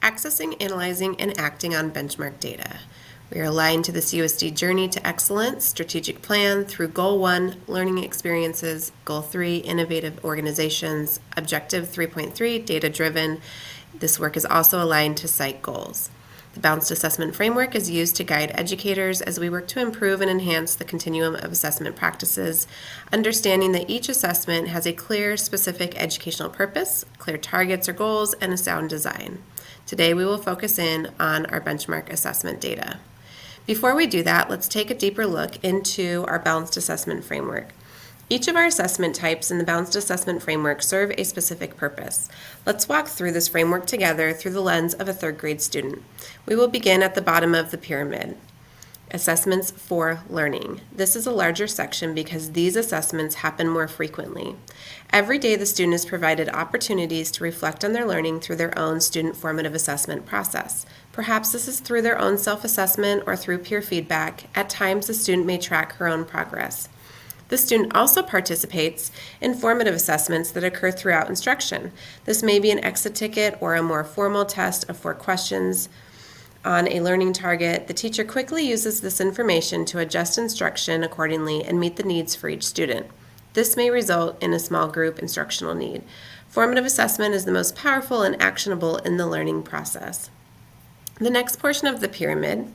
accessing, analyzing, and acting on benchmark data. We are aligned to this USD Journey to Excellence strategic plan through Goal 1, Learning Experiences, Goal 3, Innovative Organizations, Objective 3.3, Data-Driven. This work is also aligned to site goals. The Balanced Assessment Framework is used to guide educators as we work to improve and enhance the continuum of assessment practices, understanding that each assessment has a clear, specific educational purpose, clear targets or goals, and a sound design. Today we will focus in on our benchmark assessment data. Before we do that, let's take a deeper look into our Balanced Assessment Framework. Each of our assessment types in the Balanced Assessment Framework serve a specific purpose. Let's walk through this framework together through the lens of a third grade student. We will begin at the bottom of the pyramid. Assessments for learning. This is a larger section because these assessments happen more frequently. Every day the student is provided opportunities to reflect on their learning through their own student formative assessment process. Perhaps this is through their own self-assessment or through peer feedback. At times the student may track her own progress. The student also participates in formative assessments that occur throughout instruction. This may be an exit ticket or a more formal test of 4 questions on a learning target. The teacher quickly uses this information to adjust instruction accordingly and meet the needs for each student. This may result in a small group instructional need. Formative assessment is the most powerful and actionable in the learning process. The next portion of the pyramid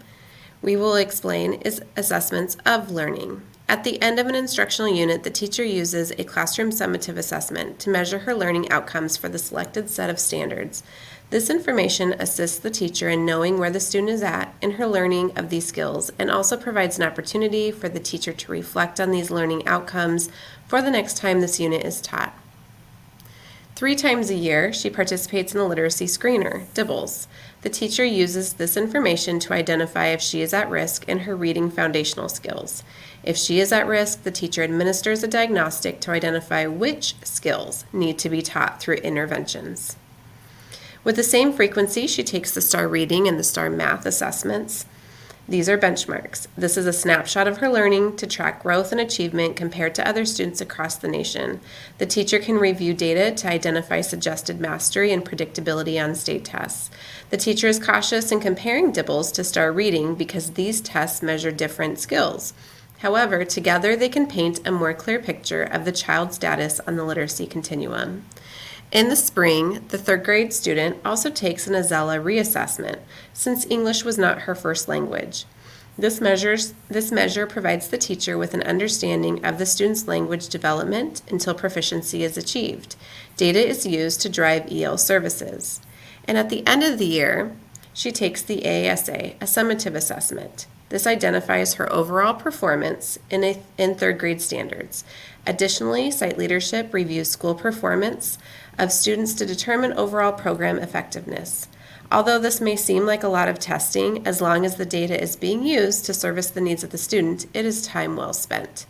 we will explain is assessments of learning. At the end of an instructional unit, the teacher uses a classroom summative assessment to measure her learning outcomes for the selected set of standards. This information assists the teacher in knowing where the student is at in her learning of these skills and also provides an opportunity for the teacher to reflect on these learning outcomes for the next time this unit is taught. 3 times a year, she participates in a literacy screener, DIBELS. The teacher uses this information to identify if she is at risk in her reading foundational skills. If she is at risk, the teacher administers a diagnostic to identify which skills need to be taught through interventions. With the same frequency, she takes the STAR Reading and the STAR Math assessments. These are benchmarks. This is a snapshot of her learning to track growth and achievement compared to other students across the nation. The teacher can review data to identify suggested mastery and predictability on state tests. The teacher is cautious in comparing DIBELS to STAR Reading because these tests measure different skills. However, together they can paint a more clear picture of the child's status on the literacy continuum. In the spring, the 3rd grade student also takes an AZELA reassessment, since English was not her first language. This measure provides the teacher with an understanding of the student's language development until proficiency is achieved. Data is used to drive EL services. And at the end of the year, she takes the AASA, a summative assessment. This identifies her overall performance in 3rd grade standards. Additionally, site leadership reviews school performance of students to determine overall program effectiveness. Although this may seem like a lot of testing, as long as the data is being used to service the needs of the student, it is time well spent.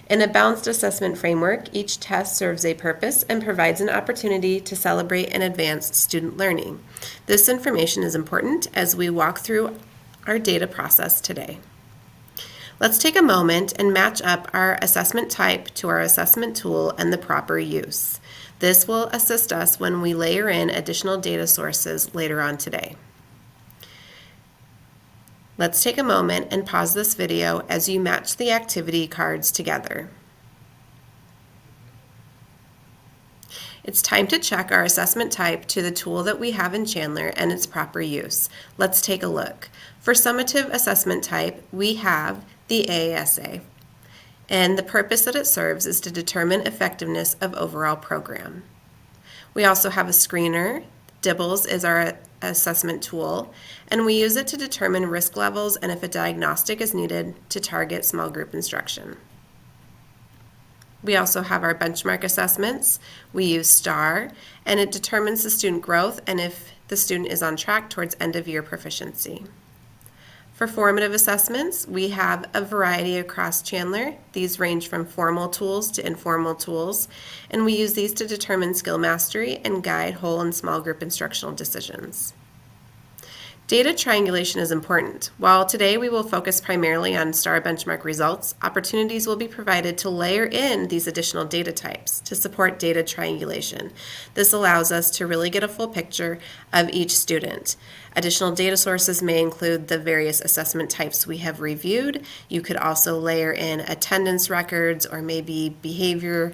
In a balanced assessment framework, each test serves a purpose and provides an opportunity to celebrate and advance student learning. This information is important as we walk through our data process today. Let's take a moment and match up our assessment type to our assessment tool and the proper use. This will assist us when we layer in additional data sources later on today. Let's take a moment and pause this video as you match the activity cards together. It's time to check our assessment type to the tool that we have in Chandler and its proper use. Let's take a look. For summative assessment type, we have the AASA, and the purpose that it serves is to determine effectiveness of overall program. We also have a screener. DIBELS is our assessment tool, and we use it to determine risk levels and if a diagnostic is needed to target small group instruction. We also have our benchmark assessments. We use STAR, and it determines the student growth and if the student is on track towards end-of-year proficiency. For formative assessments, we have a variety across Chandler. These range from formal tools to informal tools, and we use these to determine skill mastery and guide whole and small group instructional decisions. Data triangulation is important. While today we will focus primarily on STAR benchmark results, opportunities will be provided to layer in these additional data types to support data triangulation. This allows us to really get a full picture of each student. Additional data sources may include the various assessment types we have reviewed. You could also layer in attendance records or maybe behavior.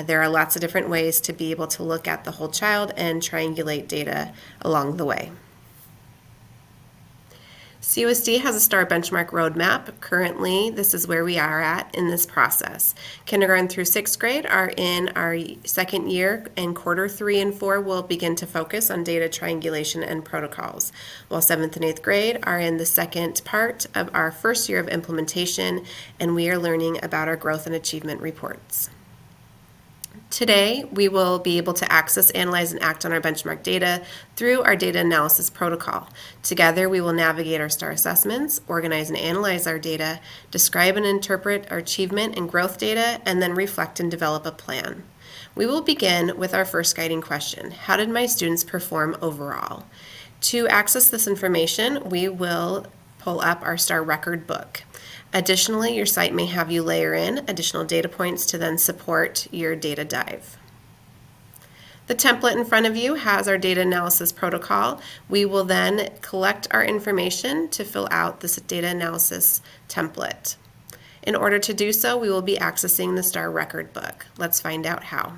There are lots of different ways to be able to look at the whole child and triangulate data along the way. CUSD has a STAR benchmark roadmap. Currently, this is where we are at in this process. Kindergarten through 6th grade are in our second year, and quarter 3 and 4 will begin to focus on data triangulation and protocols, while 7th and 8th grade are in the second part of our first year of implementation, and we are learning about our growth and achievement reports. Today, we will be able to access, analyze, and act on our benchmark data through our data analysis protocol. Together, we will navigate our STAR assessments, organize and analyze our data, describe and interpret our achievement and growth data, and then reflect and develop a plan. We will begin with our first guiding question: how did my students perform overall? To access this information, we will pull up our STAR record book. Additionally, your site may have you layer in additional data points to then support your data dive. The template in front of you has our data analysis protocol. We will then collect our information to fill out this data analysis template. In order to do so, we will be accessing the STAR record book. Let's find out how.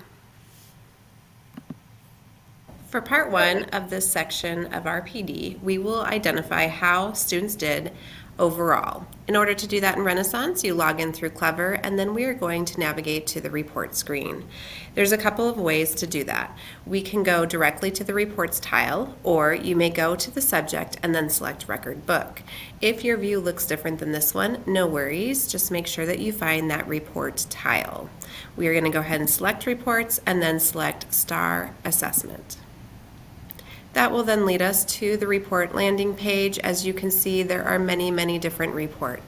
For part 1 of this section of our PD, we will identify how students did overall. In order to do that in Renaissance, you log in through Clever, and then we are going to navigate to the report screen. There's a couple of ways to do that. We can go directly to the reports tile, or you may go to the subject and then select record book. If your view looks different than this one, no worries, just make sure that you find that report tile. We are going to go ahead and select reports and then select STAR assessment. That will then lead us to the report landing page. As you can see, there are many different reports.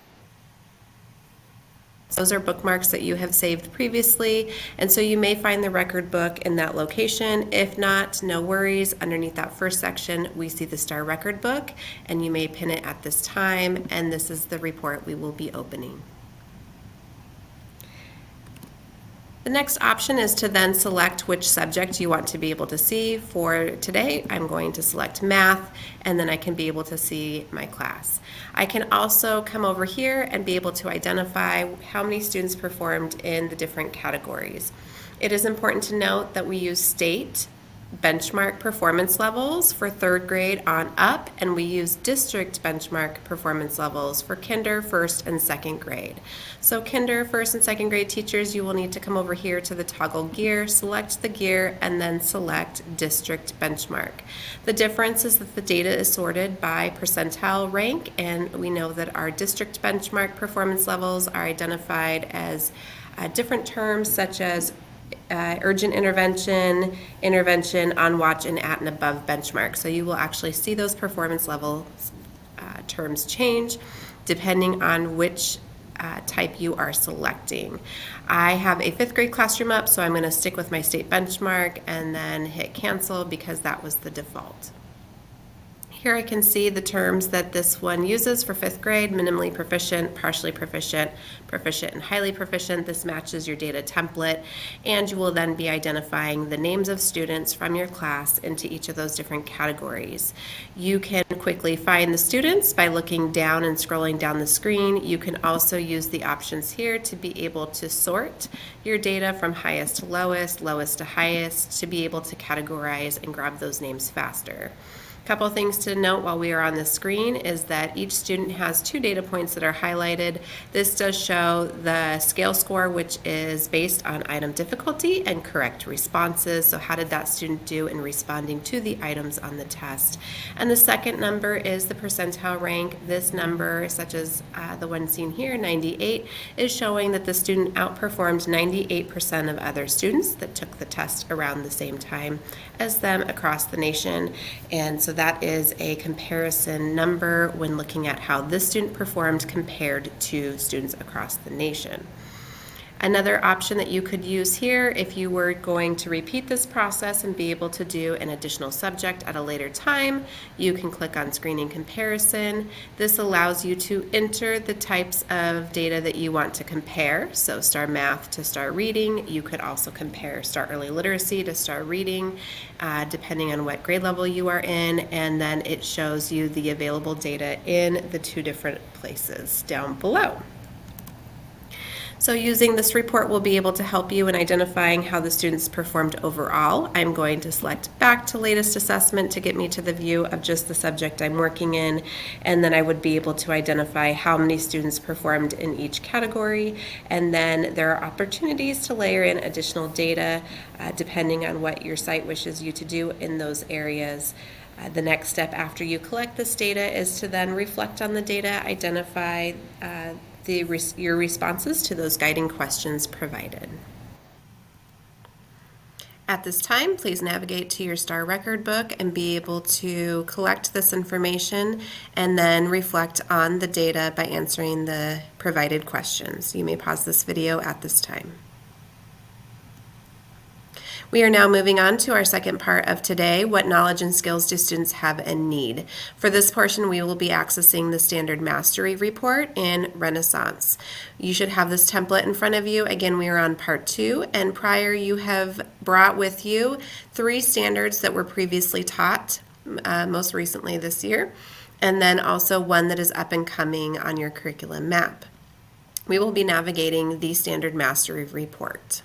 Those are bookmarks that you have saved previously, and so you may find the record book in that location. If not, no worries. Underneath that first section, we see the STAR record book, and you may pin it at this time, and this is the report we will be opening. The next option is to then select which subject you want to be able to see. For today, I'm going to select math, and then I can be able to see my class. I can also come over here and be able to identify how many students performed in the different categories. It is important to note that we use state benchmark performance levels for 3rd grade on up, and we use district benchmark performance levels for kinder, 1st, and 2nd grade. So kinder, 1st, and 2nd grade teachers, you will need to come over here to the toggle gear, select the gear, and then select district benchmark. The difference is that the data is sorted by percentile rank, and we know that our district benchmark performance levels are identified as different terms such as urgent intervention, intervention, on watch, and at and above benchmark. So you will actually see those performance level terms change depending on which type you are selecting. I have a 5th grade classroom up, so I'm going to stick with my state benchmark and then hit cancel because that was the default. Here I can see the terms that this one uses for 5th grade: minimally proficient, partially proficient, proficient, and highly proficient. This matches your data template, and you will then be identifying the names of students from your class into each of those different categories. You can quickly find the students by looking down and scrolling down the screen. You can also use the options here to be able to sort your data from highest to lowest, lowest to highest, to be able to categorize and grab those names faster. Couple of things to note while we are on the screen is that each student has 2 data points that are highlighted. This does show the scale score, which is based on item difficulty and correct responses. So how did that student do in responding to the items on the test? And the second number is the percentile rank. This number, such as the one seen here, 98, is showing that the student outperformed 98% of other students that took the test around the same time as them across the nation. And so that is a comparison number when looking at how this student performed compared to students across the nation. Another option that you could use here, if you were going to repeat this process and be able to do an additional subject at a later time, you can click on Screening Comparison. This allows you to enter the types of data that you want to compare. So STAR Math to STAR Reading. You could also compare STAR Early Literacy to STAR Reading, depending on what grade level you are in, and then it shows you the available data in the two different places down below. So using this report will be able to help you in identifying how the students performed overall. I'm going to select back to latest assessment to get me to the view of just the subject I'm working in, and then I would be able to identify how many students performed in each category, and then there are opportunities to layer in additional data depending on what your site wishes you to do in those areas. The next step after you collect this data is to then reflect on the data, identify your responses to those guiding questions provided. At this time, please navigate to your STAR record book and be able to collect this information and then reflect on the data by answering the provided questions. You may pause this video at this time. We are now moving on to our second part of today, what knowledge and skills do students have and need? For this portion, we will be accessing the Standard Mastery Report in Renaissance. You should have this template in front of you. Again, we are on part 2, and prior you have brought with you 3 standards that were previously taught, most recently this year, and then also one that is up and coming on your curriculum map. We will be navigating the Standard Mastery Report.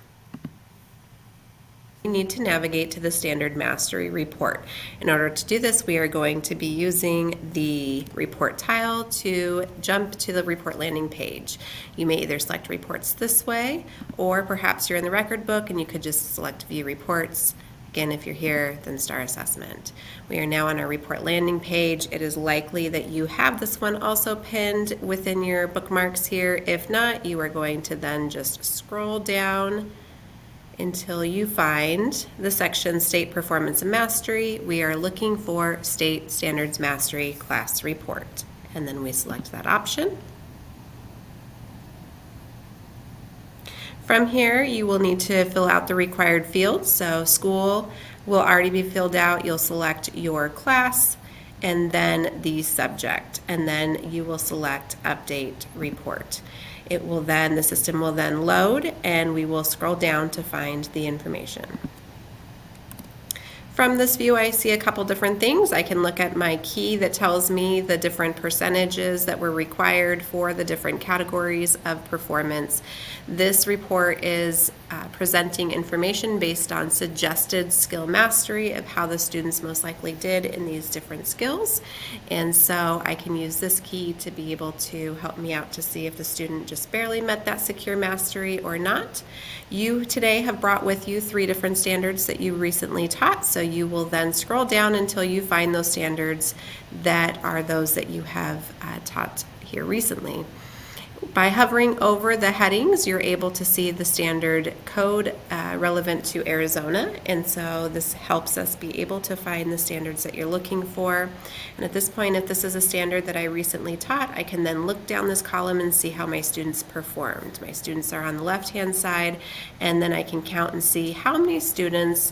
You need to navigate to the Standard Mastery Report. In order to do this, we are going to be using the report tile to jump to the report landing page. You may either select reports this way, or perhaps you're in the record book and you could just select view reports. Again, if you're here, then STAR Assessment. We are now on our report landing page. It is likely that you have this one also pinned within your bookmarks here. If not, you are going to then just scroll down until you find the section State Performance and Mastery. We are looking for State Standards Mastery Class Report, and then we select that option. From here, you will need to fill out the required fields. So school will already be filled out. You'll select your class and then the subject, and then you will select Update Report. The system will then load, and we will scroll down to find the information. From this view, I see a couple different things. I can look at my key that tells me the different percentages that were required for the different categories of performance. This report is presenting information based on suggested skill mastery of how the students most likely did in these different skills. And so I can use this key to be able to help me out to see if the student just barely met that secure mastery or not. You today have brought with you 3 different standards that you recently taught, so you will then scroll down until you find those standards that are those that you have taught here recently. By hovering over the headings, you're able to see the standard code relevant to Arizona, and so this helps us be able to find the standards that you're looking for. And at this point, if this is a standard that I recently taught, I can then look down this column and see how my students performed. My students are on the left-hand side, and then I can count and see how many students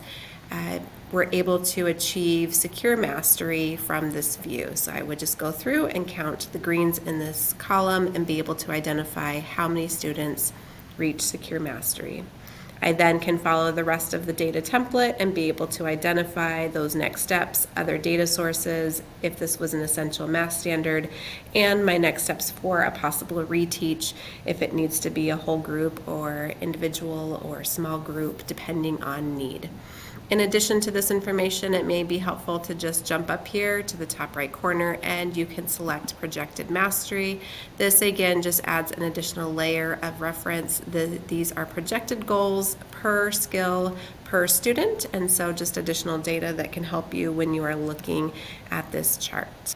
were able to achieve secure mastery from this view. So I would just go through and count the greens in this column and be able to identify how many students reach secure mastery. I then can follow the rest of the data template and be able to identify those next steps, other data sources, if this was an essential math standard, and my next steps for a possible reteach if it needs to be a whole group or individual or small group depending on need. In addition to this information, it may be helpful to just jump up here to the top right corner and you can select projected mastery. This again just adds an additional layer of reference. These are projected goals per skill per student, and so just additional data that can help you when you are looking at this chart.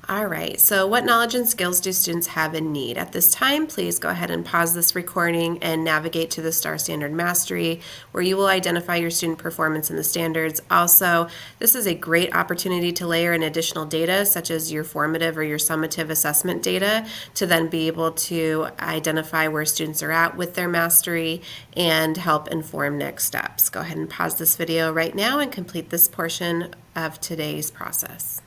All right, so what knowledge and skills do students have and need? At this time, please go ahead and pause this recording and navigate to the STAR Standard Mastery, where you will identify your student performance in the standards. Also, this is a great opportunity to layer in additional data, such as your formative or your summative assessment data, to then be able to identify where students are at with their mastery and help inform next steps. Go ahead and pause this video right now and complete this portion of today's process.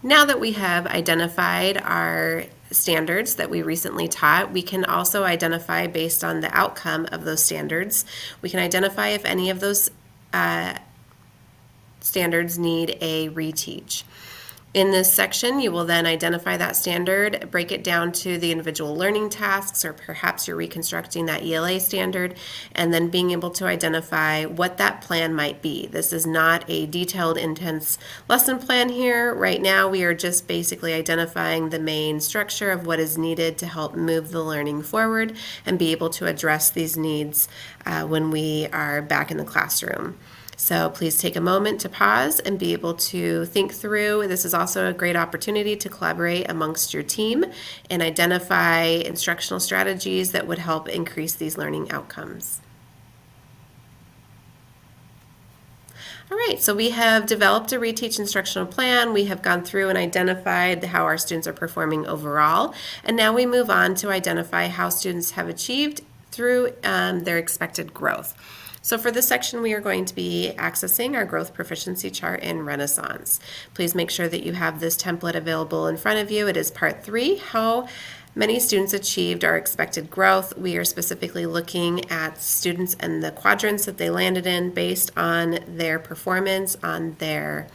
Now that we have identified our standards that we recently taught, we can also identify, based on the outcome of those standards, we can identify if any of those standards need a reteach. In this section, you will then identify that standard, break it down to the individual learning tasks, or perhaps you're reconstructing that ELA standard, and then being able to identify what that plan might be. This is not a detailed, intense lesson plan here. Right now, we are just basically identifying the main structure of what is needed to help move the learning forward and be able to address these needs when we are back in the classroom. So please take a moment to pause and be able to think through. This is also a great opportunity to collaborate amongst your team and identify instructional strategies that would help increase these learning outcomes. All right, so we have developed a reteach instructional plan. We have gone through and identified how our students are performing overall. And now we move on to identify how students have achieved through their expected growth. So for this section, we are going to be accessing our growth proficiency chart in Renaissance. Please make sure that you have this template available in front of you. It is part 3, how many students achieved our expected growth. We are specifically looking at students and the quadrants that they landed in based on their performance on their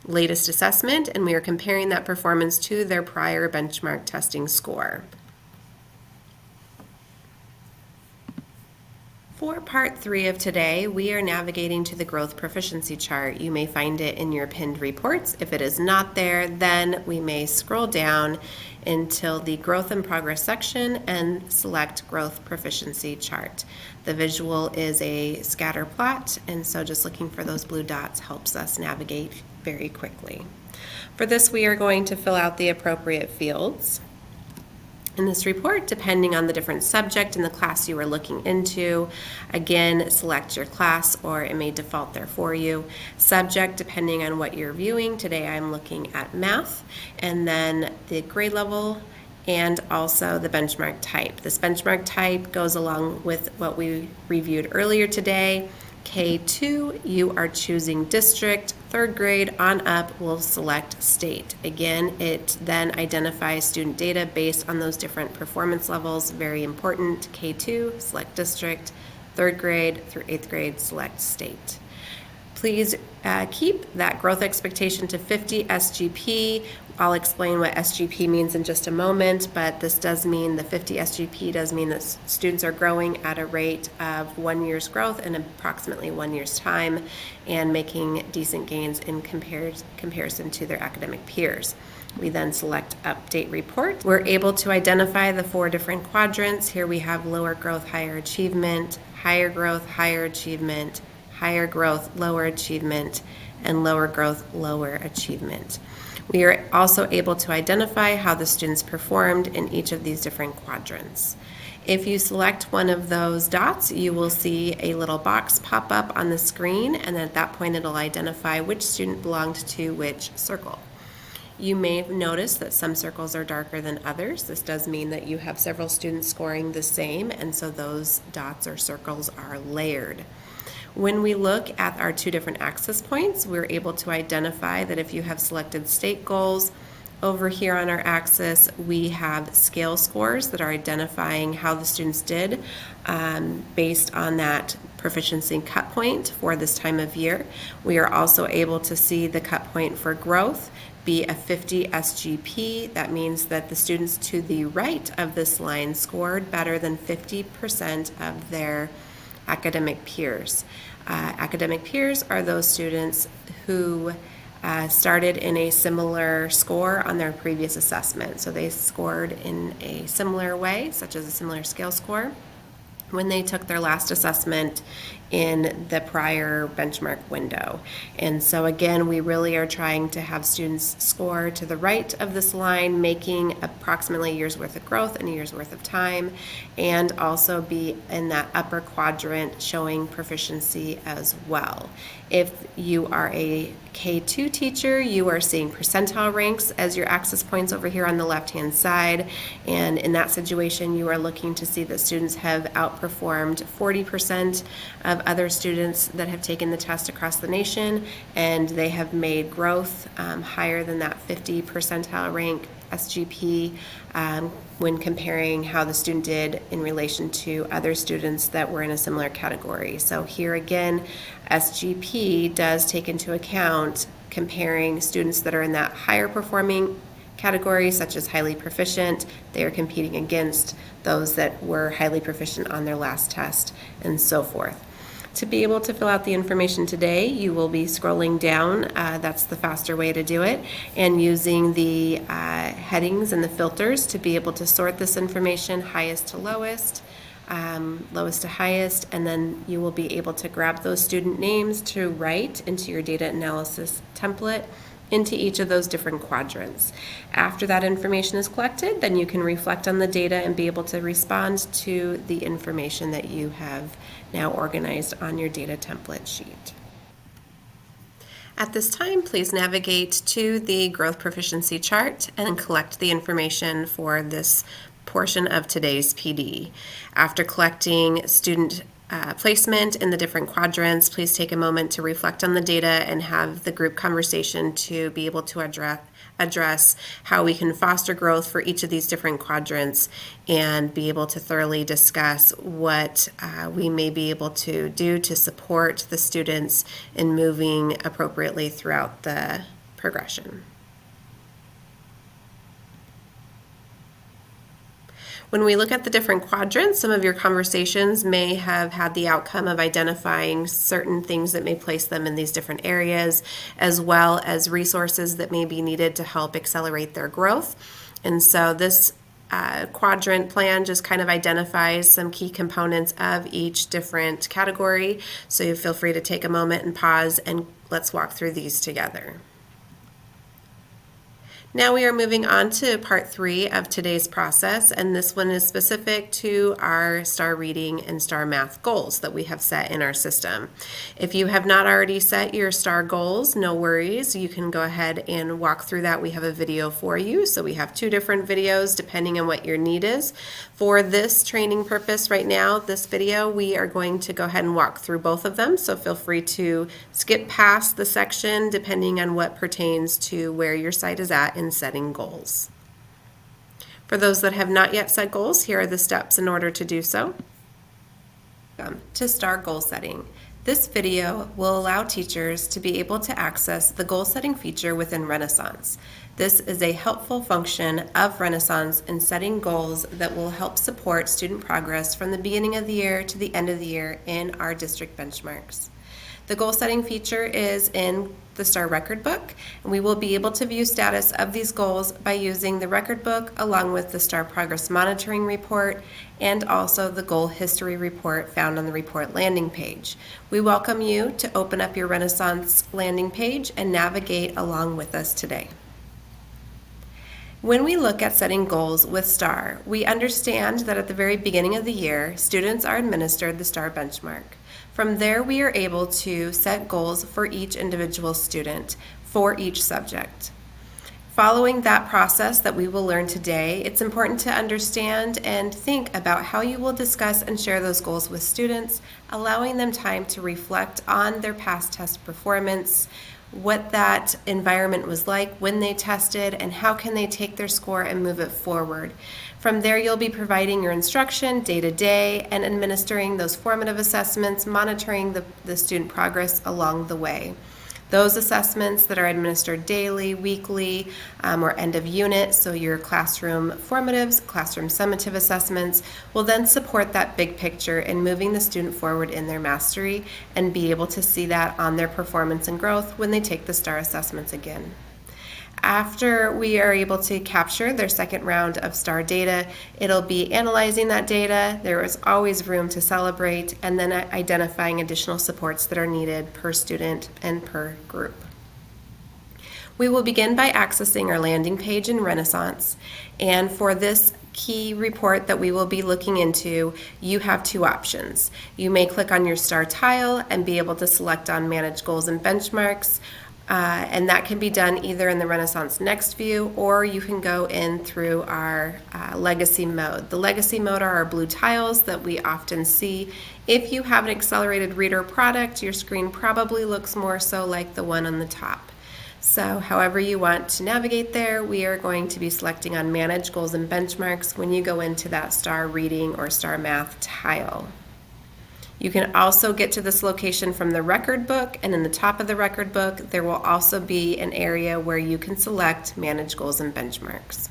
latest assessment, and we are comparing that performance to their prior benchmark testing score. For part 3 of today, we are navigating to the growth proficiency chart. You may find it in your pinned reports. If it is not there, then we may scroll down until the growth and progress section and select growth proficiency chart. The visual is a scatter plot, and so just looking for those blue dots helps us navigate very quickly. For this, we are going to fill out the appropriate fields in this report, depending on the different subject in the class you are looking into. Again, select your class, or it may default there for you. Subject, depending on what you're viewing. Today I'm looking at math, and then the grade level, and also the benchmark type. This benchmark type goes along with what we reviewed earlier today. K2, you are choosing district. 3rd grade on up will select state. Again, it then identifies student data based on those different performance levels. Very important. K2, select district. 3rd grade through 8th grade, select state. Please keep that growth expectation to 50 SGP. I'll explain what SGP means in just a moment, but this does mean the 50 SGP does mean that students are growing at a rate of 1 year's growth in approximately 1 year's time and making decent gains in comparison to their academic peers. We then select Update Report. We're able to identify the 4 different quadrants. Here we have lower growth, higher achievement, higher growth, higher achievement, higher growth, lower achievement, and lower growth, lower achievement. We are also able to identify how the students performed in each of these different quadrants. If you select one of those dots, you will see a little box pop up on the screen, and at that point it'll identify which student belonged to which circle. You may have noticed that some circles are darker than others. This does mean that you have several students scoring the same, and so those dots or circles are layered. When we look at our 2 different access points, we're able to identify that if you have selected state goals, over here on our axis, we have scale scores that are identifying how the students did based on that proficiency cut point for this time of year. We are also able to see the cut point for growth be a 50 SGP. That means that the students to the right of this line scored better than 50% of their academic peers. Academic peers are those students who started in a similar score on their previous assessment. So they scored in a similar way, such as a similar scale score, when they took their last assessment in the prior benchmark window. And so again, we really are trying to have students score to the right of this line, making approximately a year's worth of growth in a year's worth of time, and also be in that upper quadrant showing proficiency as well. If you are a K2 teacher, you are seeing percentile ranks as your access points over here on the left-hand side. And in that situation, you are looking to see that students have outperformed 40% of other students that have taken the test across the nation, and they have made growth higher than that 50 percentile rank SGP when comparing how the student did in relation to other students that were in a similar category. So here again, SGP does take into account comparing students that are in that higher performing category, such as highly proficient. They are competing against those that were highly proficient on their last test, and so forth. To be able to fill out the information today, you will be scrolling down. That's the faster way to do it, and using the headings and the filters to be able to sort this information highest to lowest, lowest to highest, and then you will be able to grab those student names to write into your data analysis template into each of those different quadrants. After that information is collected, then you can reflect on the data and be able to respond to the information that you have now organized on your data template sheet. At this time, please navigate to the growth proficiency chart and collect the information for this portion of today's PD. After collecting student placement in the different quadrants, please take a moment to reflect on the data and have the group conversation to be able to address how we can foster growth for each of these different quadrants and be able to thoroughly discuss what we may be able to do to support the students in moving appropriately throughout the progression. When we look at the different quadrants, some of your conversations may have had the outcome of identifying certain things that may place them in these different areas, as well as resources that may be needed to help accelerate their growth. And so this quadrant plan just kind of identifies some key components of each different category. So you feel free to take a moment and pause, and let's walk through these together. Now we are moving on to part 3 of today's process, and this one is specific to our STAR reading and STAR math goals that we have set in our system. If you have not already set your STAR goals, no worries. You can go ahead and walk through that. We have a video for you, so we have 2 different videos depending on what your need is. For this training purpose right now, this video, we are going to go ahead and walk through both of them, so feel free to skip past the section depending on what pertains to where your site is at in setting goals. For those that have not yet set goals, here are the steps in order to do so. To STAR goal setting. This video will allow teachers to be able to access the goal setting feature within Renaissance. This is a helpful function of Renaissance in setting goals that will help support student progress from the beginning of the year to the end of the year in our district benchmarks. The goal setting feature is in the STAR record book, and we will be able to view status of these goals by using the record book along with the STAR progress monitoring report and also the goal history report found on the report landing page. We welcome you to open up your Renaissance landing page and navigate along with us today. When we look at setting goals with STAR, we understand that at the very beginning of the year, students are administered the STAR benchmark. From there, we are able to set goals for each individual student for each subject. Following that process that we will learn today, it's important to understand and think about how you will discuss and share those goals with students, allowing them time to reflect on their past test performance, what that environment was like when they tested, and how can they take their score and move it forward. From there, you'll be providing your instruction day to day and administering those formative assessments, monitoring the student progress along the way. Those assessments that are administered daily, weekly, or end of unit, so your classroom formatives, classroom summative assessments, will then support that big picture in moving the student forward in their mastery and be able to see that on their performance and growth when they take the STAR assessments again. After we are able to capture their second round of STAR data, it'll be analyzing that data. There is always room to celebrate, and then identifying additional supports that are needed per student and per group. We will begin by accessing our landing page in Renaissance, and for this key report that we will be looking into, you have two options. You may click on your STAR tile and be able to select on Manage Goals and Benchmarks, and that can be done either in the Renaissance Next view, or you can go in through our Legacy mode. The Legacy mode are our blue tiles that we often see. If you have an accelerated reader product, your screen probably looks more so like the one on the top. So however you want to navigate there, we are going to be selecting on Manage Goals and Benchmarks when you go into that STAR Reading or STAR Math tile. You can also get to this location from the record book, and in the top of the record book, there will also be an area where you can select Manage Goals and Benchmarks.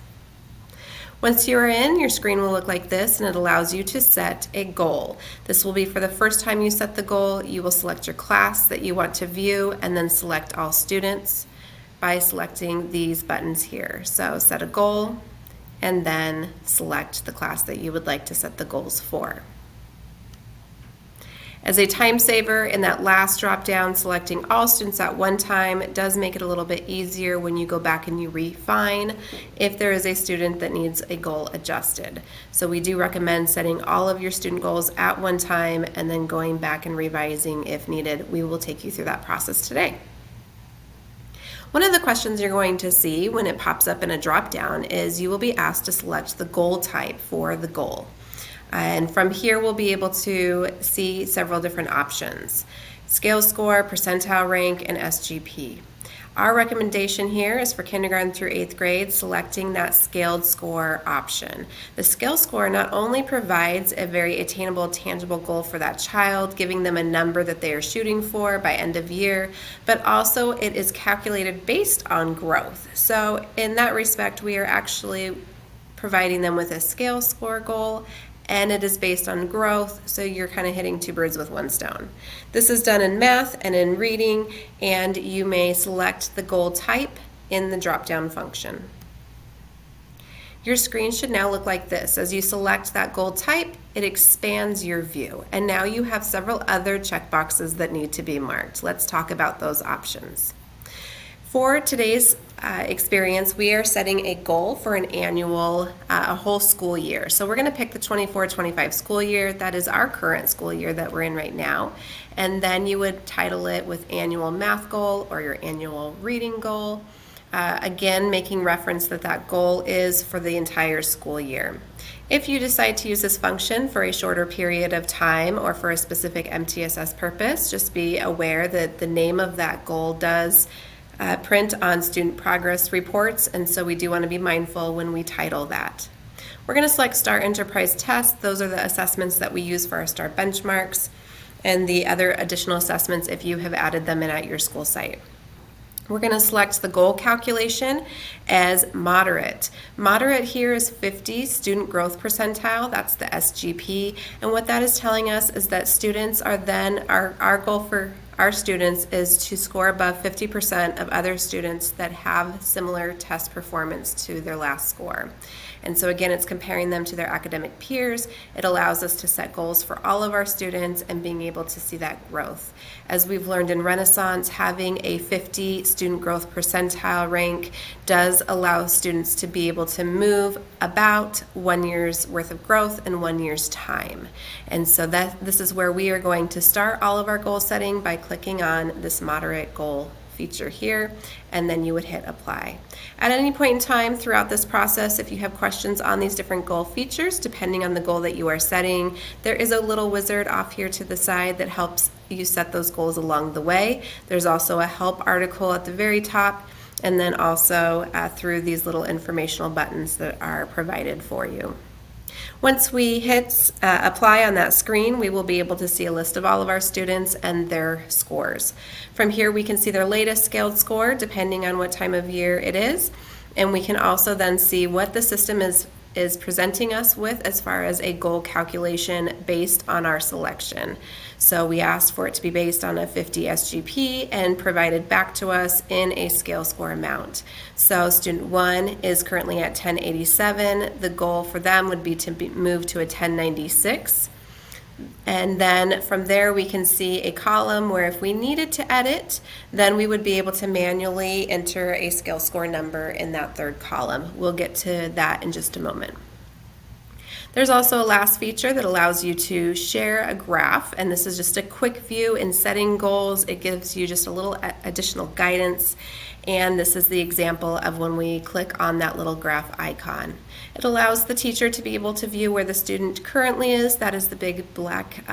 Once you are in, your screen will look like this, and it allows you to set a goal. This will be for the first time you set the goal. You will select your class that you want to view, and then select all students by selecting these buttons here. So set a goal, and then select the class that you would like to set the goals for. As a time saver, in that last drop down, selecting all students at one time does make it a little bit easier when you go back and you refine if there is a student that needs a goal adjusted. So we do recommend setting all of your student goals at one time and then going back and revising if needed. We will take you through that process today. One of the questions you're going to see when it pops up in a drop down is you will be asked to select the goal type for the goal. And from here, we'll be able to see several different options: scale score, percentile rank, and SGP. Our recommendation here is for kindergarten through 8th grade, selecting that scaled score option. The scale score not only provides a very attainable, tangible goal for that child, giving them a number that they are shooting for by end of year, but also it is calculated based on growth. So in that respect, we are actually providing them with a scale score goal, and it is based on growth, so you're kind of hitting two birds with one stone. This is done in math and in reading, and you may select the goal type in the drop-down function. Your screen should now look like this. As you select that goal type, it expands your view, and now you have several other checkboxes that need to be marked. Let's talk about those options. For today's experience, we are setting a goal for an annual, a whole school year. So we're going to pick the 24-25 school year. That is our current school year that we're in right now. And then you would title it with annual math goal or your annual reading goal. Again, making reference that that goal is for the entire school year. If you decide to use this function for a shorter period of time or for a specific MTSS purpose, just be aware that the name of that goal does print on student progress reports, and so we do want to be mindful when we title that. We're going to select STAR Enterprise Test. Those are the assessments that we use for our STAR benchmarks and the other additional assessments if you have added them in at your school site. We're going to select the goal calculation as moderate. Moderate here is 50 student growth percentile. That's the SGP. And what that is telling us is that students are then, our goal for our students is to score above 50% of other students that have similar test performance to their last score. And so again, it's comparing them to their academic peers. It allows us to set goals for all of our students and being able to see that growth. As we've learned in Renaissance, having a 50 student growth percentile rank does allow students to be able to move about 1 year's worth of growth in 1 year's time. And so this is where we are going to start all of our goal setting by clicking on this moderate goal feature here, and then you would hit apply. At any point in time throughout this process, if you have questions on these different goal features, depending on the goal that you are setting, there is a little wizard off here to the side that helps you set those goals along the way. There's also a help article at the very top, and then also through these little informational buttons that are provided for you. Once we hit apply on that screen, we will be able to see a list of all of our students and their scores. From here, we can see their latest scaled score depending on what time of year it is, and we can also then see what the system is is presenting us with as far as a goal calculation based on our selection. So we asked for it to be based on a 50 SGP and provided back to us in a scale score amount. So student 1 is currently at 1087. The goal for them would be to move to a 1096. And then from there we can see a column where if we needed to edit, then we would be able to manually enter a scale score number in that third column. We'll get to that in just a moment. There's also a last feature that allows you to share a graph, and this is just a quick view in setting goals. It gives you just a little additional guidance, and this is the example of when we click on that little graph icon. It allows the teacher to be able to view where the student currently is. That is the big black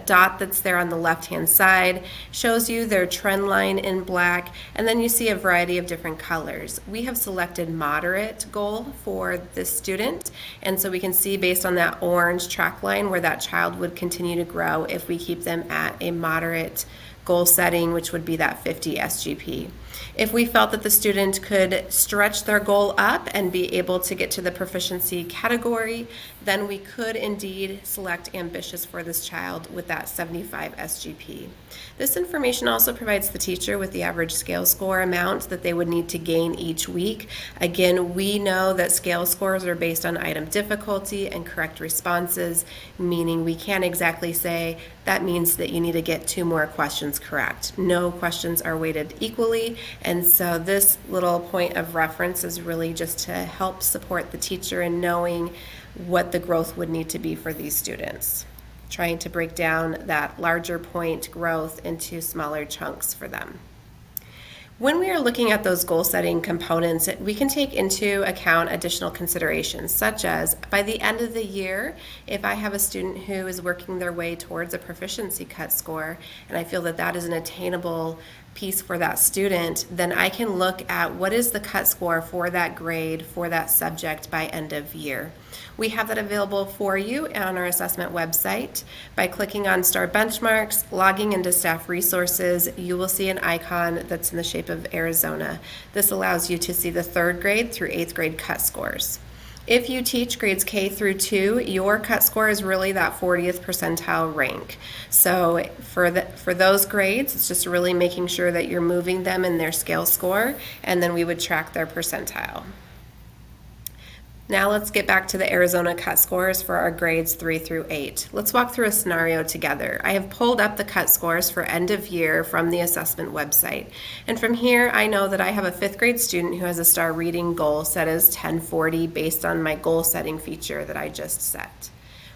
dot that's there on the left-hand side. Shows you their trend line in black, and then you see a variety of different colors. We have selected moderate goal for this student, and so we can see based on that orange track line where that child would continue to grow if we keep them at a moderate goal setting, which would be that 50 SGP. If we felt that the student could stretch their goal up and be able to get to the proficiency category, then we could indeed select ambitious for this child with that 75 SGP. This information also provides the teacher with the average scale score amount that they would need to gain each week. Again, we know that scale scores are based on item difficulty and correct responses, meaning we can't exactly say that means that you need to get 2 more questions correct. No questions are weighted equally, and so this little point of reference is really just to help support the teacher in knowing what the growth would need to be for these students, trying to break down that larger point growth into smaller chunks for them. When we are looking at those goal setting components, we can take into account additional considerations, such as by the end of the year, if I have a student who is working their way towards a proficiency cut score, and I feel that that is an attainable piece for that student, then I can look at what is the cut score for that grade, for that subject by end of year. We have that available for you on our assessment website. By clicking on STAR Benchmarks, logging into staff resources, you will see an icon that's in the shape of Arizona. This allows you to see the 3rd grade through 8th grade cut scores. If you teach grades K through 2, your cut score is really that 40th percentile rank. So for those grades, it's just really making sure that you're moving them in their scale score, and then we would track their percentile. Now let's get back to the Arizona cut scores for our grades 3 through 8. Let's walk through a scenario together. I have pulled up the cut scores for end of year from the assessment website. And from here, I know that I have a 5th grade student who has a STAR reading goal set as 1040 based on my goal setting feature that I just set.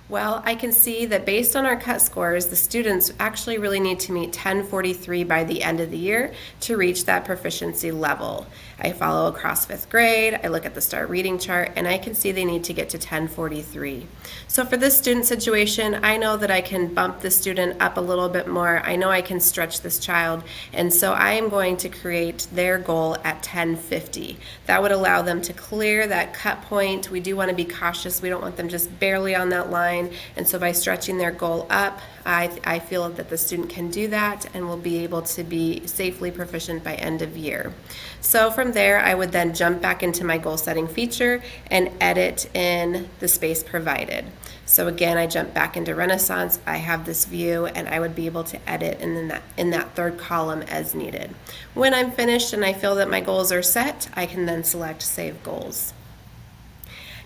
Well, I can see that based on our cut scores, the students actually really need to meet 1043 by the end of the year to reach that proficiency level. I follow across 5th grade, I look at the STAR reading chart, and I can see they need to get to 1043. So for this student situation, I know that I can bump the student up a little bit more. I know I can stretch this child, and so I am going to create their goal at 1050. That would allow them to clear that cut point. We do want to be cautious. We don't want them just barely on that line. And so by stretching their goal up, I feel that the student can do that and will be able to be safely proficient by end of year. So from there, I would then jump back into my goal setting feature and edit in the space provided. So again, I jump back into Renaissance, I have this view, and I would be able to edit in that 3rd column as needed. When I'm finished and I feel that my goals are set, I can then select Save Goals.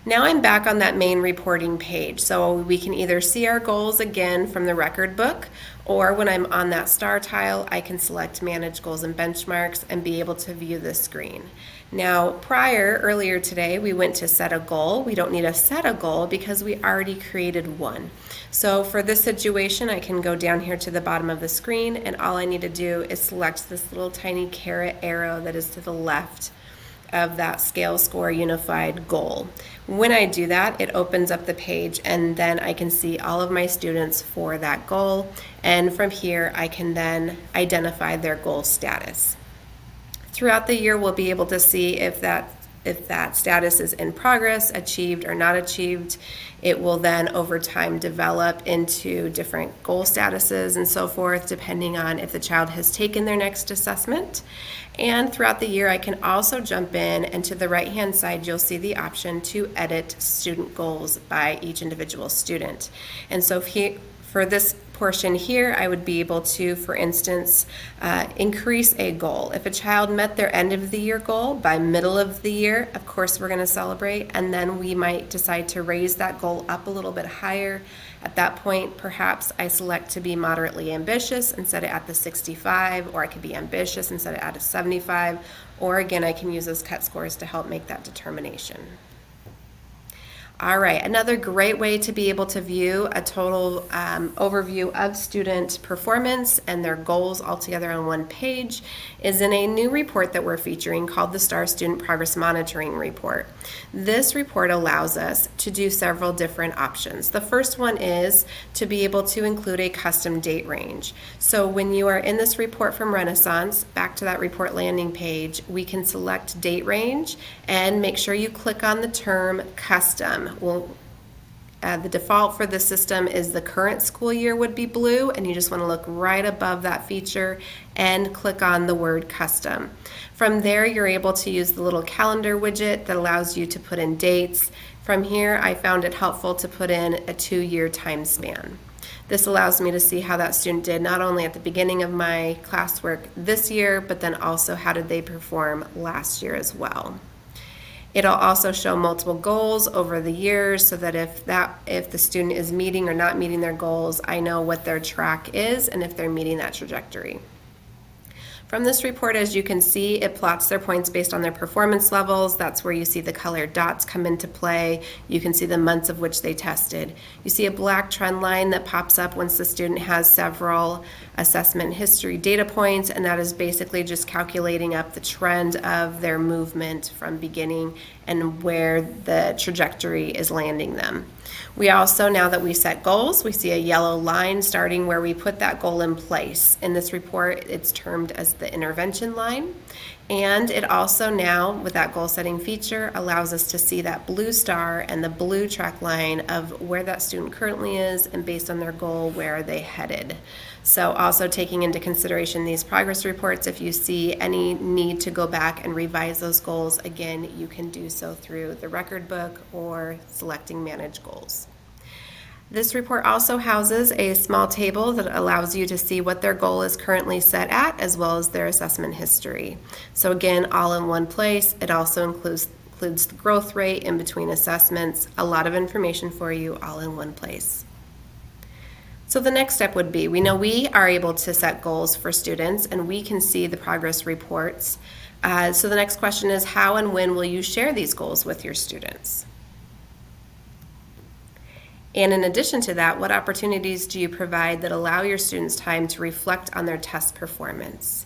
Now I'm back on that main reporting page, so we can either see our goals again from the record book, or when I'm on that star tile, I can select Manage Goals and Benchmarks and be able to view the screen. Now, earlier today, we went to set a goal. We don't need to set a goal because we already created one. So for this situation, I can go down here to the bottom of the screen, and all I need to do is select this little tiny caret arrow that is to the left of that scale score unified goal. When I do that, it opens up the page, and then I can see all of my students for that goal, and from here I can then identify their goal status. Throughout the year, we'll be able to see if that that status is in progress, achieved or not achieved, it will then over time develop into different goal statuses and so forth, depending on if the child has taken their next assessment. And throughout the year, I can also jump in, and to the right-hand side, you'll see the option to edit student goals by each individual student. And so for this portion here, I would be able to, for instance, increase a goal. If a child met their end of the year goal by middle of the year, of course we're going to celebrate, and then we might decide to raise that goal up a little bit higher. At that point, perhaps I select to be moderately ambitious and set it at the 65, or I could be ambitious and set it at a 75, or again, I can use those cut scores to help make that determination. All right, another great way to be able to view a total overview of student performance and their goals all together on one page is in a new report that we're featuring called the STAR Student Progress Monitoring Report. This report allows us to do several different options. The first one is to be able to include a custom date range. So when you are in this report from Renaissance, back to that report landing page, we can select date range and make sure you click on the term custom. The default for the system is the current school year would be blue, and you just want to look right above that feature and click on the word custom. From there, you're able to use the little calendar widget that allows you to put in dates. From here, I found it helpful to put in a 2-year time span. This allows me to see how that student did not only at the beginning of my classwork this year, but then also how did they perform last year as well. It'll also show multiple goals over the years so that if the student is meeting or not meeting their goals, I know what their track is and if they're meeting that trajectory. From this report, as you can see, it plots their points based on their performance levels. That's where you see the colored dots come into play. You can see the months of which they tested. You see a black trend line that pops up once the student has several assessment history data points, and that is basically just calculating up the trend of their movement from beginning and where the trajectory is landing them. We also, now that we set goals, we see a yellow line starting where we put that goal in place. In this report, it's termed as the intervention line. And it also now, with that goal setting feature, allows us to see that blue star and the blue track line of where that student currently is and based on their goal, where are they headed. So also taking into consideration these progress reports, if you see any need to go back and revise those goals, again, you can do so through the record book or selecting manage goals. This report also houses a small table that allows you to see what their goal is currently set at, as well as their assessment history. So again, all in one place. It also includes the growth rate in between assessments, a lot of information for you all in one place. So the next step would be, we know we are able to set goals for students and we can see the progress reports. So the next question is, how and when will you share these goals with your students? And in addition to that, what opportunities do you provide that allow your students time to reflect on their test performance?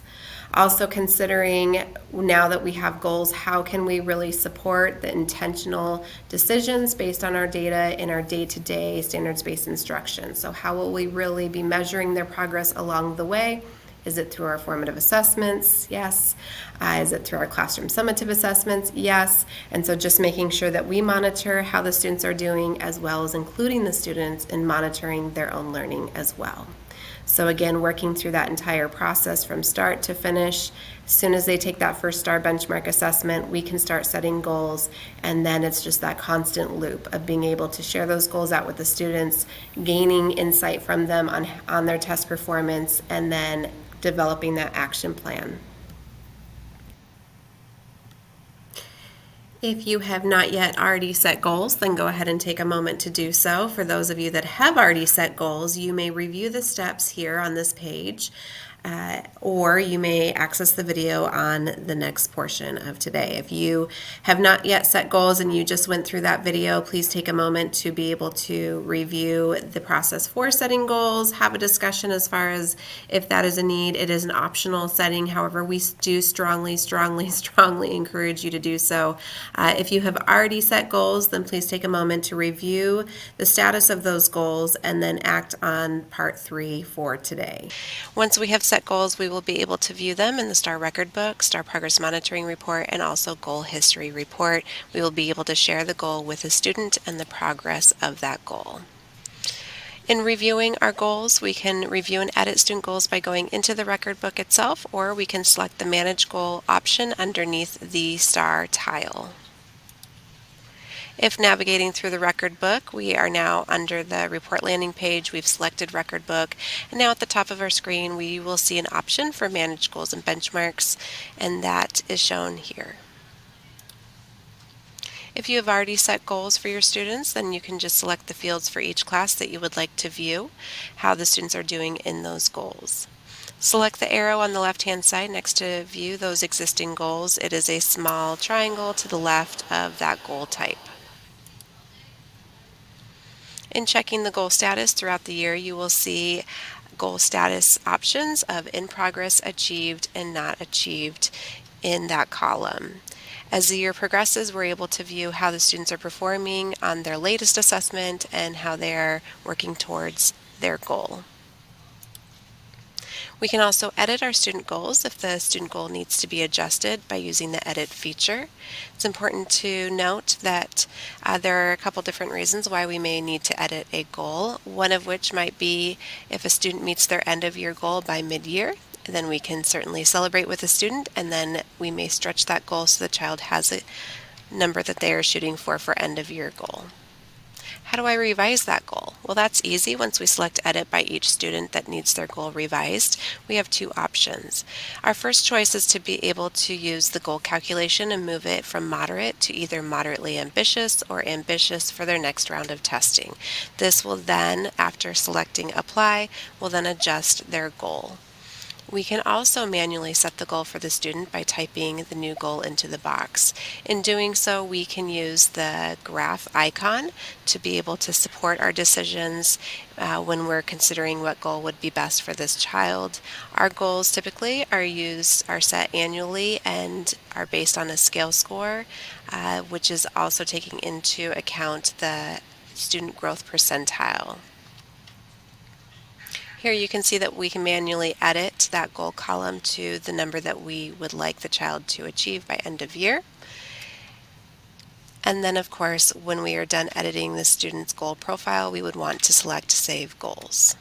Also considering, now that we have goals, how can we really support the intentional decisions based on our data in our day-to-day standards-based instruction? So how will we really be measuring their progress along the way? Is it through our formative assessments? Yes. Is it through our classroom summative assessments? Yes. And so just making sure that we monitor how the students are doing, as well as including the students in monitoring their own learning as well. So again, working through that entire process from start to finish. As soon as they take that first STAR benchmark assessment, we can start setting goals, and then it's just that constant loop of being able to share those goals out with the students, gaining insight from them on their test performance, and then developing that action plan. If you have not yet already set goals, then go ahead and take a moment to do so. For those of you that have already set goals, you may review the steps here on this page, or you may access the video on the next portion of today. If you have not yet set goals and you just went through that video, please take a moment to be able to review the process for setting goals, have a discussion as far as if that is a need. It is an optional setting. However, we do strongly encourage you to do so. If you have already set goals, then please take a moment to review the status of those goals and then act on part 3 for today. Once we have set set goals, we will be able to view them in the STAR record book, STAR progress monitoring report, and also goal history report. We will be able to share the goal with the student and the progress of that goal. In reviewing our goals, we can review and edit student goals by going into the record book itself, or we can select the Manage Goal option underneath the STAR tile. If navigating through the record book, we are now under the report landing page. We've selected record book, and now at the top of our screen we will see an option for Manage Goals and Benchmarks, and that is shown here. If you have already set goals for your students, then you can just select the fields for each class that you would like to view how the students are doing in those goals. Select the arrow on the left-hand side next to view those existing goals. It is a small triangle to the left of that goal type. In checking the goal status throughout the year, you will see goal status options of in progress, achieved, and not achieved in that column. As the year progresses, we're able to view how the students are performing on their latest assessment and how they're working towards their goal. We can also edit our student goals if the student goal needs to be adjusted by using the edit feature. It's important to note that there are a couple different reasons why we may need to edit a goal, one of which might be if a student meets their end of year goal by mid-year. Then we can certainly celebrate with the student, and then we may stretch that goal so the child has a number that they are shooting for end of year goal. How do I revise that goal? Well, that's easy. Once we select Edit by each student that needs their goal revised, we have two options. Our first choice is to be able to use the goal calculation and move it from moderate to either moderately ambitious or ambitious for their next round of testing. This will then, after selecting Apply, will then adjust their goal. We can also manually set the goal for the student by typing the new goal into the box. In doing so, we can use the graph icon to be able to support our decisions when we're considering what goal would be best for this child. Our goals typically are set annually and are based on a scale score, which is also taking into account the student growth percentile. Here you can see that we can manually edit that goal column to the number that we would like the child to achieve by end of year. And then of course, when we are done editing the student's goal profile, we would want to select Save Goals.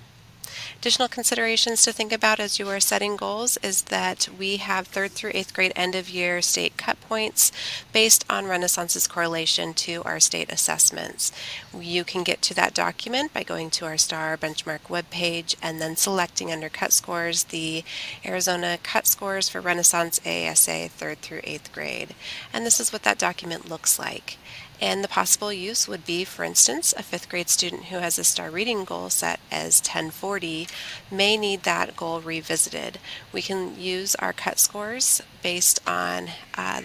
Additional considerations to think about as you are setting goals is that we have 3rd through 8th grade end of year state cut points based on Renaissance's correlation to our state assessments. You can get to that document by going to our STAR benchmark webpage and then selecting under cut scores the Arizona cut scores for Renaissance ASA 3rd through 8th grade. And this is what that document looks like. And the possible use would be, for instance, a 5th grade student who has a STAR reading goal set as 1040 may need that goal revisited. We can use our cut scores based on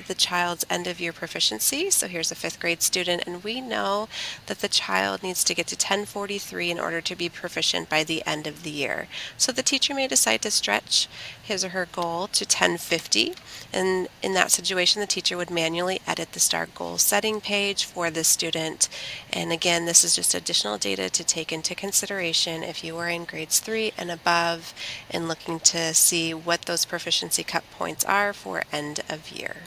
the child's end of year proficiency. So here's a 5th grade student, and we know that the child needs to get to 1043 in order to be proficient by the end of the year. So the teacher may decide to stretch his or her goal to 1050, and in that situation the teacher would manually edit the STAR goal setting page for the student. And again, this is just additional data to take into consideration if you are in grades 3 and above and looking to see what those proficiency cut points are for end of year.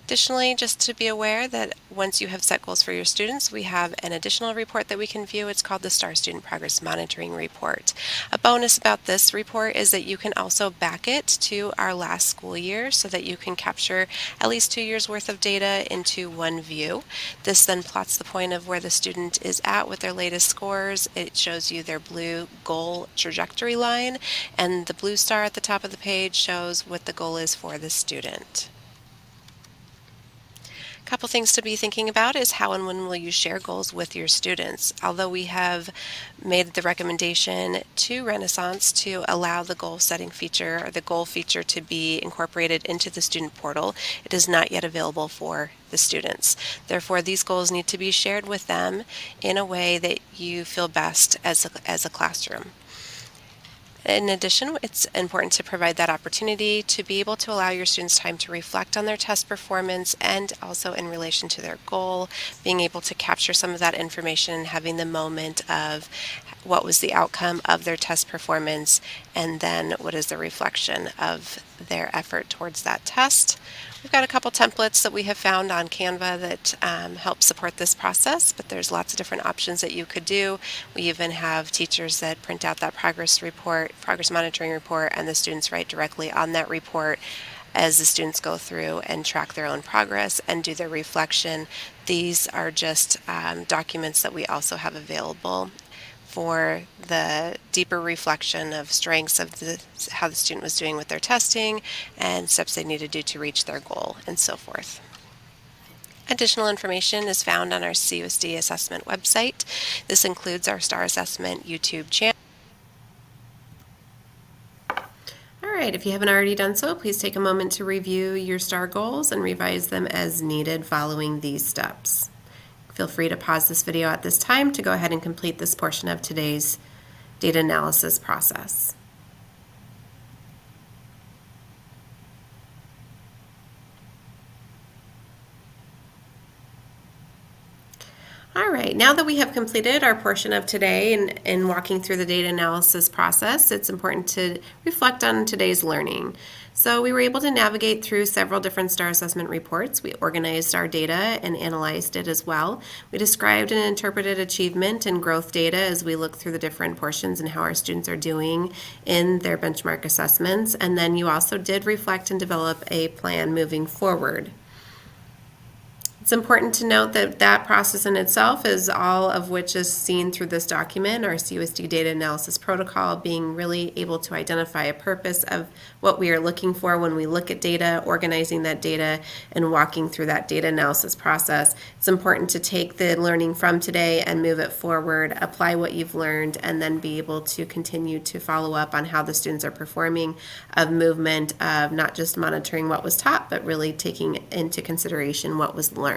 Additionally, just to be aware that once you have set goals for your students, we have an additional report that we can view. It's called the STAR Student Progress Monitoring Report. A bonus about this report is that you can also back it to our last school year so that you can capture at least 2 years worth of data into one view. This then plots the point of where the student is at with their latest scores. It shows you their blue goal trajectory line, and the blue star at the top of the page shows what the goal is for the student. A couple things to be thinking about is how and when will you share goals with your students. Although we have made the recommendation to Renaissance to allow the goal setting feature or the goal feature to be incorporated into the student portal, it is not yet available for the students. Therefore, these goals need to be shared with them in a way that you feel best as a classroom. In addition, it's important to provide that opportunity to be able to allow your students time to reflect on their test performance and also in relation to their goal, being able to capture some of that information, having the moment of what was the outcome of their test performance, and then what is the reflection of their effort towards that test. We've got a couple templates that we have found on Canva that help support this process, but there's lots of different options that you could do. We even have teachers that print out that progress monitoring report, and the students write directly on that report as the students go through and track their own progress and do their reflection. These are just documents that we also have available for the deeper reflection of strengths of how the student was doing with their testing and steps they need to do to reach their goal and so forth. Additional information is found on our CUSD assessment website. This includes our STAR Assessment YouTube channel. All right, if you haven't already done so, please take a moment to review your STAR goals and revise them as needed following these steps. Feel free to pause this video at this time to go ahead and complete this portion of today's data analysis process. All right, now that we have completed our portion of today in walking through the data analysis process, it's important to reflect on today's learning. So we were able to navigate through several different STAR assessment reports. We organized our data and analyzed it as well. We described and interpreted achievement and growth data as we look through the different portions and how our students are doing in their benchmark assessments. And then you also did reflect and develop a plan moving forward. It's important to note that that process in itself is all of which is seen through this document, our CUSD data analysis protocol, being really able to identify a purpose of what we are looking for when we look at data, organizing that data, and walking through that data analysis process. It's important to take the learning from today and move it forward, apply what you've learned, and then be able to continue to follow up on how the students are performing, of movement, of not just monitoring what was taught, but really taking into consideration what was learned.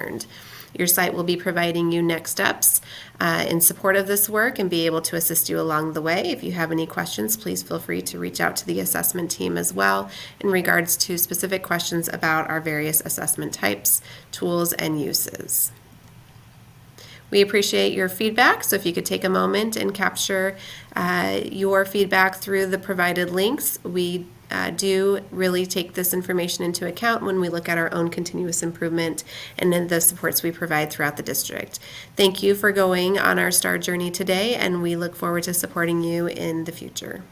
Your site will be providing you next steps in support of this work and be able to assist you along the way. If you have any questions, please feel free to reach out to the assessment team as well in regards to specific questions about our various assessment types, tools, and uses. We appreciate your feedback, so if you could take a moment and capture your feedback through the provided links. We do really take this information into account when we look at our own continuous improvement and then the supports we provide throughout the district. Thank you for going on our STAR journey today, and we look forward to supporting you in the future.